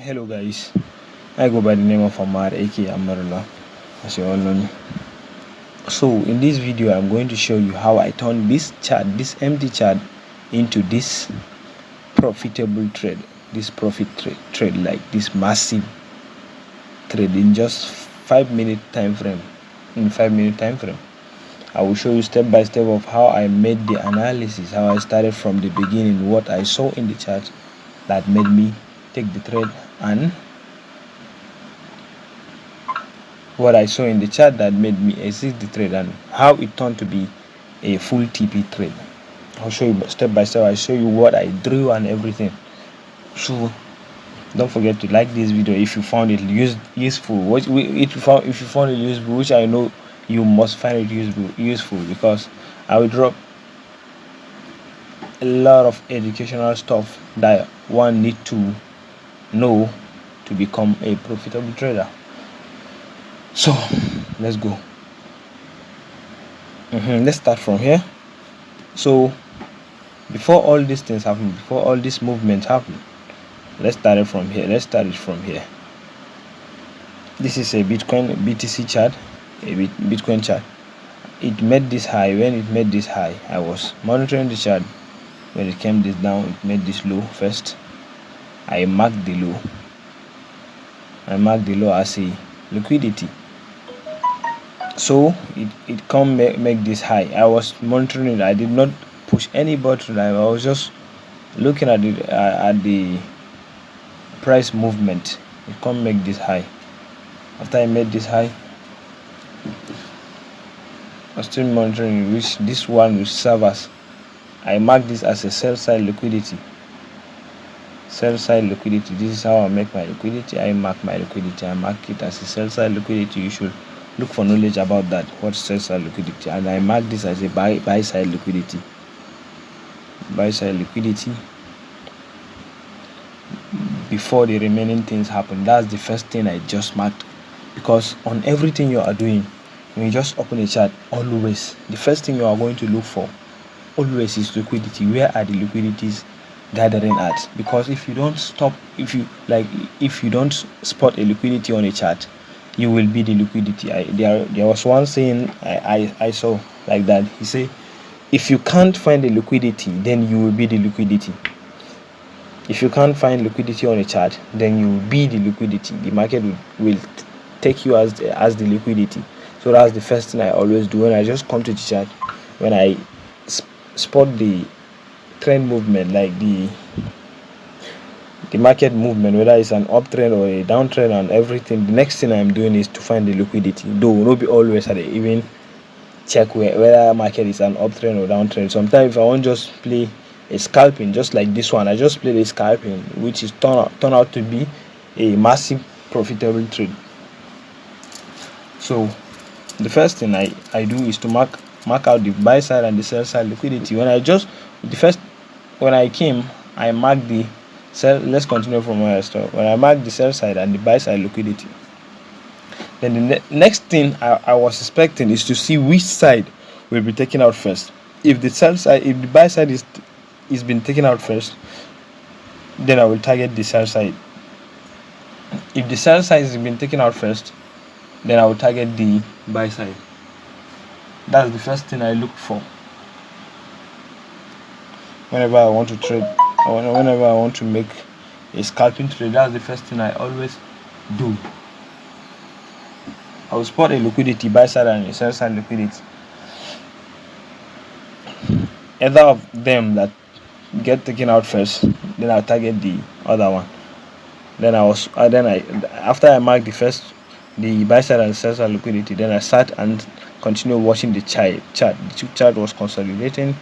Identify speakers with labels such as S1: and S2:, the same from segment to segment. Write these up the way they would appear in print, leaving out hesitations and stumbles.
S1: Hello guys, I go by the name of Ammar aka Ammarullah, as you all know me. So in this video I'm going to show you how I turn this empty chart into this profitable trade, this profit trade, like this massive trade in just 5-minute time frame. In 5-minute time frame, I will show you step by step of how I made the analysis, how I started from the beginning, what I saw in the chart that made me take the trade, and what I saw in the chart that made me exit the trade, and how it turned to be a full TP trade. I'll show you step by step. I'll show you what I drew and everything. So don't forget to like this video if you found it useful. If you found it useful, which I know you must find it useful, because I will drop a lot of educational stuff that one need to know to become a profitable trader. So let's go. Let's start from here. So before all these things happen, before all these movements happen, let's start it from here. This is a Bitcoin BTC chart, a Bitcoin chart. It made this high. When it made this high, I was monitoring the chart. When it came this down, it made this low first. I marked the low. As a liquidity. So it come make this high. I was monitoring it. I did not push any button. I was just looking at the price movement. It come make this high. After I made this high, I was still monitoring, which this one will serve as, I mark this as a sell side liquidity. This is how I make my liquidity. I mark my liquidity. I mark it as a sell side liquidity. You should look for knowledge about that. What's sell side liquidity? And I mark this as a buy side liquidity. Before the remaining things happen. That's the first thing I just marked, because on everything you are doing, when you just open a chart, always the first thing you are going to look for always is liquidity. Where are the liquidities gathering at? Because if you don't spot a liquidity on a chart, you will be the liquidity. There was one saying I saw like that. He said, if you can't find the liquidity, then you will be the liquidity. If you can't find liquidity on a chart, then you will be the liquidity. The market will take you as the liquidity. So that's the first thing I always do when I just come to the chart. When I spot the trend movement, like the market movement, whether it's an uptrend or a downtrend and everything, the next thing I'm doing is to find the liquidity. Though not be always at even check whether market is an uptrend or downtrend. Sometimes if I want just play a scalping, just like this one, I just played a scalping, which is turn out to be a massive profitable trade. So the first thing I do is to mark out the buy side and the sell side liquidity. When I came, I marked the sell. Let's continue from where I started. When I marked the sell side and the buy side liquidity, then the next thing I was expecting is to see which side will be taken out first. If the buy side is been taken out first, then I will target the sell side. If the sell side has been taken out first, then I will target the buy side. That's the first thing I look for whenever I want to trade, or whenever I want to make a scalping trade. That's the first thing I always do. I will spot a liquidity, buy side and a sell side liquidity. Either of them that get taken out first, then I'll target the other one. After I mark the buy side and sell side liquidity, then I start and continue watching the chart. The chart was consolidating.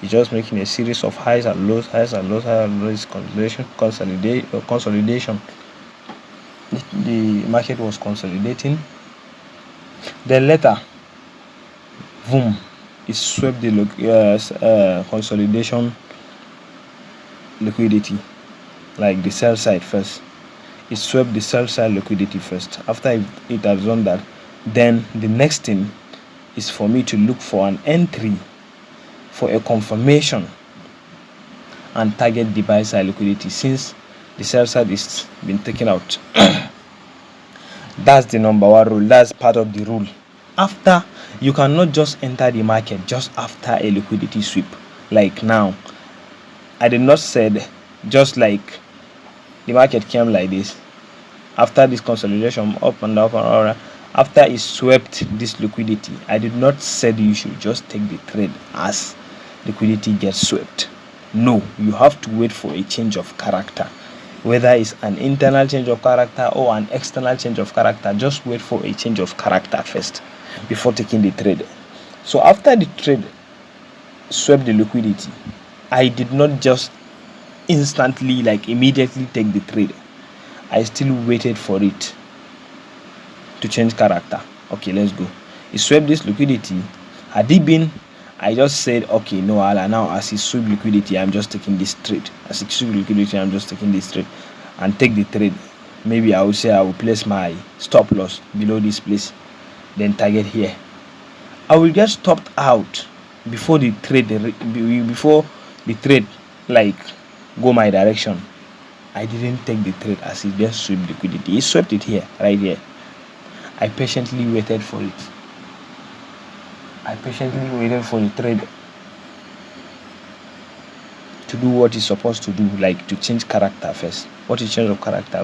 S1: It's just making a series of highs and lows, consolidation. The market was consolidating. Then later, boom, it swept the consolidation liquidity, like the sell side first. It swept the sell side liquidity first. After it has done that, then the next thing is for me to look for an entry, for a confirmation, and target the buy side liquidity. Since the sell side is been taken out. That's the number one rule. That's part of the rule. After, you cannot just enter the market just after a liquidity sweep. Like now, I did not said just like the market came like this. After this consolidation, up and up and up, after it swept this liquidity, I did not said you should just take the trade as liquidity gets swept. No, you have to wait for a change of character. Whether it's an internal change of character or an external change of character, just wait for a change of character first before taking the trade. So after the trade swept the liquidity, I did not just instantly, like immediately take the trade. I still waited for it to change character. Okay, let's go. It swept this liquidity. Had it been, I just said, okay, no, now as it sweep liquidity, I'm just taking this trade. As it sweep liquidity, I'm just taking this trade and take the trade. Maybe I will say I will place my stop loss below this place, then target here. I will get stopped out before the trade like go my direction. I didn't take the trade as it just swept liquidity. It swept it here, right here. I patiently waited for it. I patiently waited for the trade to do what it's supposed to do, like to change character first. What is change of character?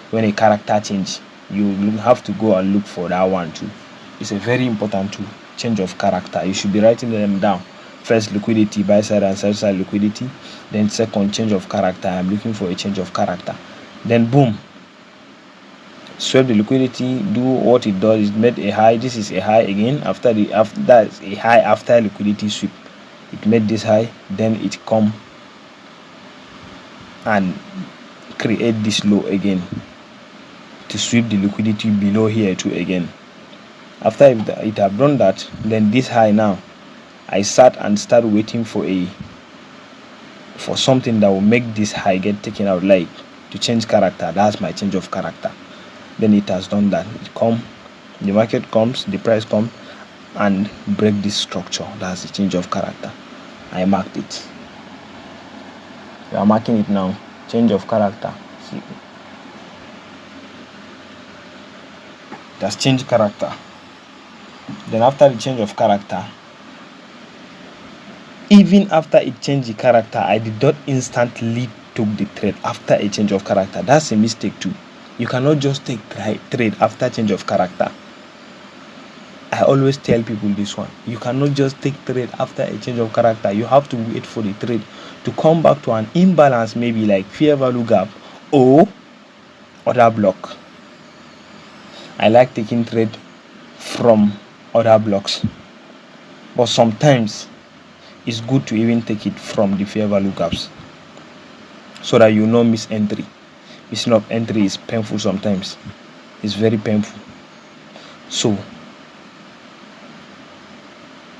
S1: When a character change, you have to go and look for that one too. It's a very important tool. Change of character. You should be writing them down. First, liquidity, buy side and sell side liquidity. Then second, change of character. I'm looking for a change of character. Then boom, sweep the liquidity, do what it does. It made a high. This is a high again. After that's a high after liquidity sweep. It made this high. Then it come and create this low again to sweep the liquidity below here too again. After it have done that, then this high now, I sat and started waiting for something that will make this high get taken out, like to change character. That's my change of character. Then it has done that. The market comes, the price comes and break this structure. That's the change of character. I marked it. We are marking it now. Change of character. See, it has changed character. Then after the change of character, even after it changed the character, I did not instantly took the trade after a change of character. That's a mistake too. You cannot just take trade after change of character. I always tell people this one. You cannot just take trade after a change of character. You have to wait for the trade to come back to an imbalance, maybe like fair value gap or order block. I like taking trade from other blocks, but sometimes it's good to even take it from the fair value gaps so that you not miss entry. Missing of entry is painful sometimes. It's very painful. So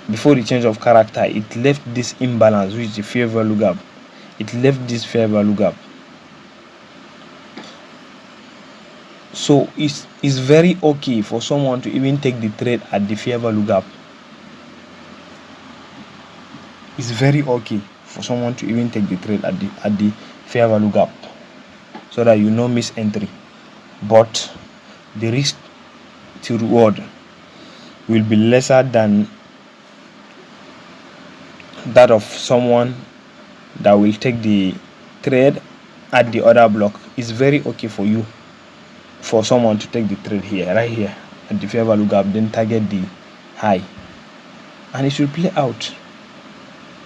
S1: before the change of character, it left this imbalance, which is the fair value gap. It left this fair value gap. So it's very okay for someone to even take the trade at the fair value gap. It's very okay for someone to even take the trade at the fair value gap so that you no miss entry. But the risk to reward will be lesser than that of someone that will take the trade at the other block. It's very okay for someone to take the trade here, right here at the fair value gap, then target the high, and it should play out.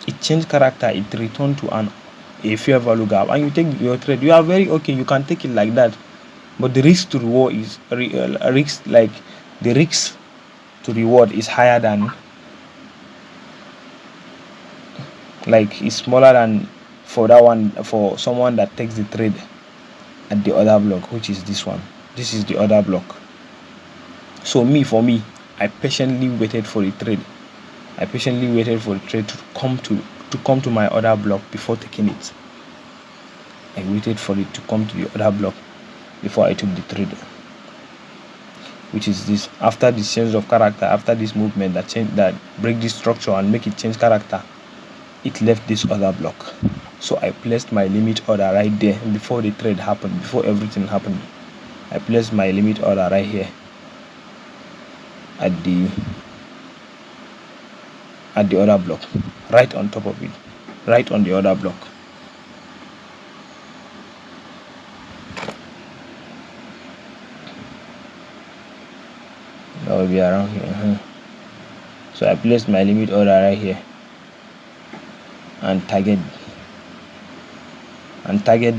S1: It changed character, it returned to a fair value gap, and you take your trade. You are very okay, you can take it like that. But the risk to reward is higher than, like, it's smaller than for that one, for someone that takes the trade at the other block, which is this one. This is the other block. So for me, I patiently waited for the trade. I patiently waited for the trade to come to my other block before taking it. I waited for it to come to the other block before I took the trade, which is this. After the change of character, after this movement that break this structure and make it change character, it left this other block. So I placed my limit order right there before the trade happened, before everything happened. I placed my limit order right here at the other block, right on top of it, right on the other block. That will be around here. So I placed my limit order right here and target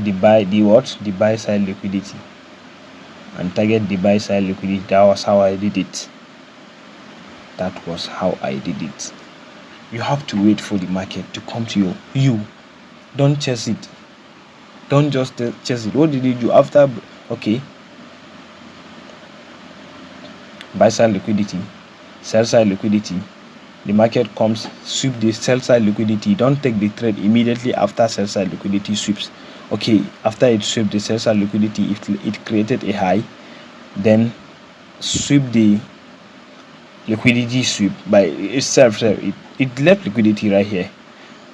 S1: the buy side liquidity, and target the buy side liquidity. That was how I did it. You have to wait for the market to come to you. Don't chase it. Don't just chase it. What did you do after? Okay, buy side liquidity, sell side liquidity. The market comes, sweep the sell side liquidity. Don't take the trade immediately after sell side liquidity sweeps. Okay, after it swept the sell side liquidity, if it created a high, then sweep the liquidity sweep by itself. It left liquidity right here.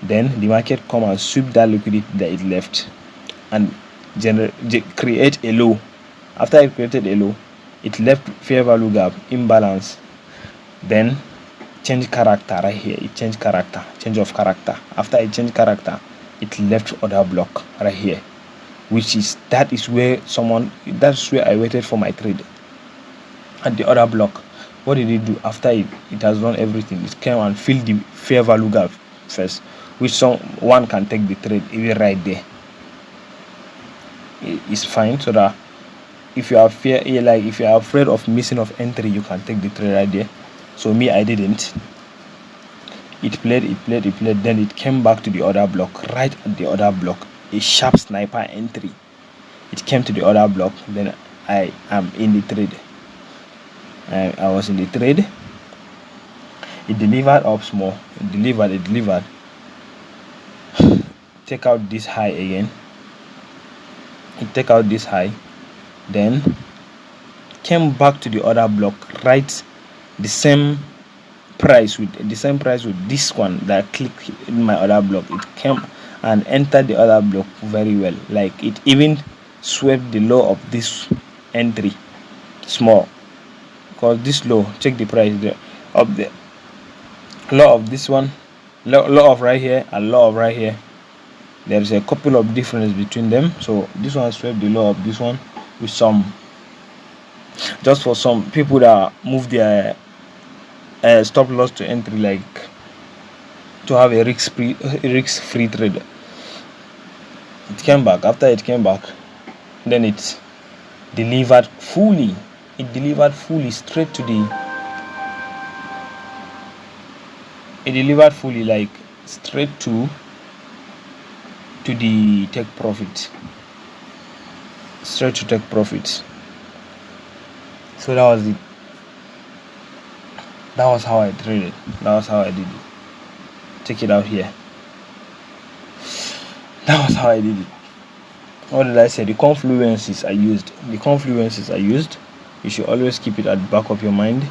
S1: Then the market come and sweep that liquidity that it left and create a low. After it created a low, it left fair value gap imbalance. Then change character right here. It changed character, change of character. After it changed character, it left other block right here, that's where I waited for my trade at the other block. What did it do after it has done everything? It came and filled the fair value gap first, which someone can take the trade even right there. It's fine, so that if you are if you are afraid of missing of entry, you can take the trade right there. So me, I didn't. It played, then it came back to the other block, right at the other block, a sharp sniper entry. It came to the other block, then I am in the trade. I was in the trade. It delivered up small, it delivered. Take out this high again. It take out this high, then came back to the other block, right, the same price with this one that clicked in my other block. It came and entered the other block very well. Like it even swept the low of this entry small, because this low, check the price there of the low of this one, low of right here and low of right here. There is a couple of difference between them. So this one swept the low of this one with some, just for some people that move their stop loss to entry, like to have a risk-free trade. It came back. After it came back, then it delivered fully. Straight to the. It delivered fully, like straight to the take profit. Straight to take profits. So that was it. That was how I traded. That was how I did it. Check it out here. That was how I did it. What did I say? The confluences I used. You should always keep it at the back of your mind.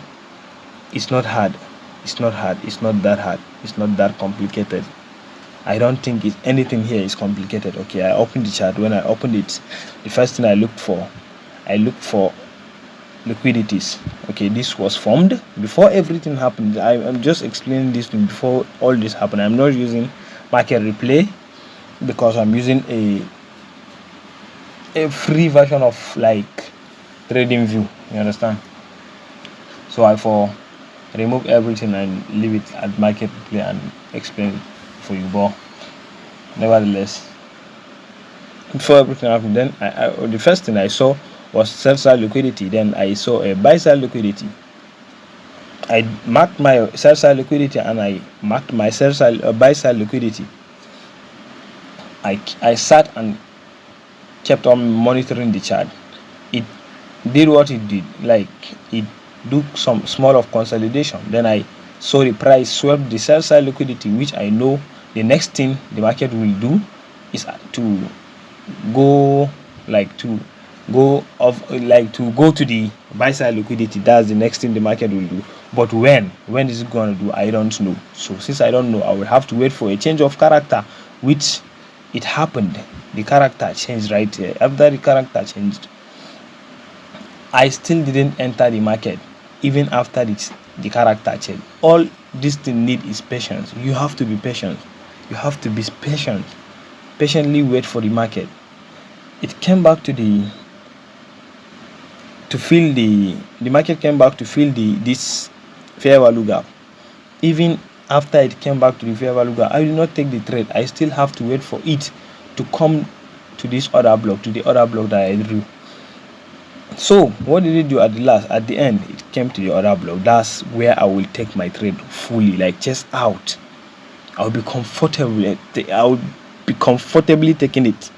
S1: It's not hard. It's not that hard. It's not that complicated. I don't think anything here is complicated. Okay, I opened the chart. When I opened it, the first thing I looked for liquidities. Okay, this was formed before everything happened. I'm just explaining this before all this happened. I'm not using market replay because I'm using a free version of like trading view. You understand? So I remove everything and leave it at market replay and explain it for you. But nevertheless, before everything happened, then the first thing I saw was sell side liquidity. Then I saw a buy side liquidity. I marked my sell side liquidity and I marked my buy side liquidity. I sat and kept on monitoring the chart. It did what it did, like it do some small of consolidation. Then I saw the price swept the sell side liquidity, which I know the next thing the market will do is to go to the buy side liquidity. That's the next thing the market will do. But when is it going to do? I don't know. So since I don't know, I will have to wait for a change of character, which it happened. The character changed right here. After the character changed, I still didn't enter the market even after the character change. All this thing need is patience. You have to be patient. You have to be patient. Patiently wait for the market. It came back to fill the market came back to fill this fair value gap. Even after it came back to the fair value gap, I did not take the trade. I still have to wait for it to come to this other block, to the other block that I drew. So what did it do at the end? It came to the other block. That's where I will take my trade fully, like just out. I'll be comfortable. I will be comfortably taking it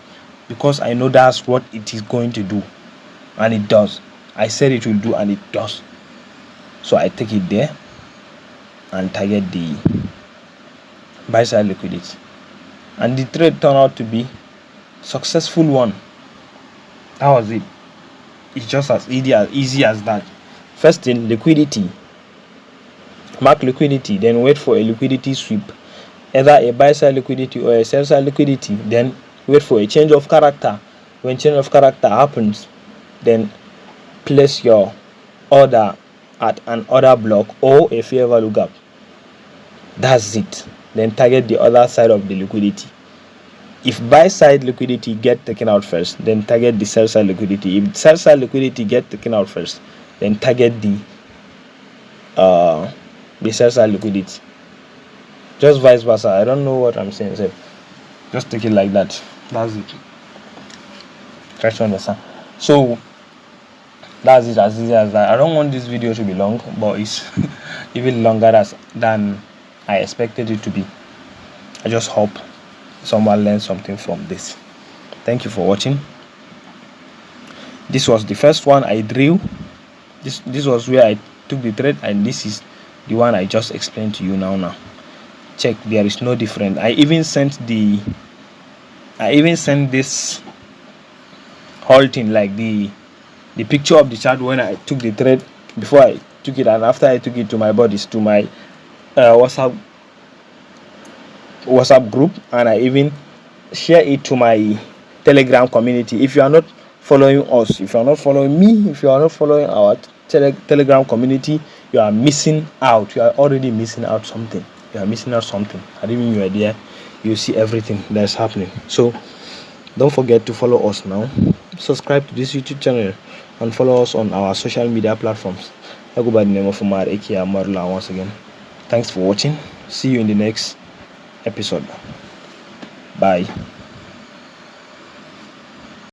S1: because I know that's what it is going to do, and it does. I said it will do, and it does. So I take it there and target the buy side liquidity, and the trade turned out to be successful one. That was it. It's just as easy as that. First thing, liquidity. Mark liquidity, then wait for a liquidity sweep, either a buy side liquidity or a sell side liquidity. Then wait for a change of character. When change of character happens, then place your order at an order block or a fair value gap. That's it. Then target the other side of the liquidity. If buy side liquidity get taken out first, then target the sell side liquidity. If sell side liquidity get taken out first, then target the sell side liquidity. Just vice versa. I don't know what I'm saying. So just take it like that. That's it. Try to understand. So that's it, as easy as that. I don't want this video to be long, but it's even longer than I expected it to be. I just hope someone learned something from this. Thank you for watching. This was the first one I drew. This was where I took the trade, and this is the one I just explained to you now. Check, there is no difference. I even sent this whole thing, like the picture of the chart when I took the trade, before I took it and after I took it to my buddies, to my WhatsApp group, and I even share it to my Telegram community. If you are not following us, if you are not following me, if you are not following our Telegram community, you are missing out. You are already missing out something. You are missing out something. And even you are there, you see everything that's happening. So don't forget to follow us now. Subscribe to this YouTube channel and follow us on our social media platforms. I go by the name of Ammarullah once again. Thanks for watching. See you in the next episode. Bye.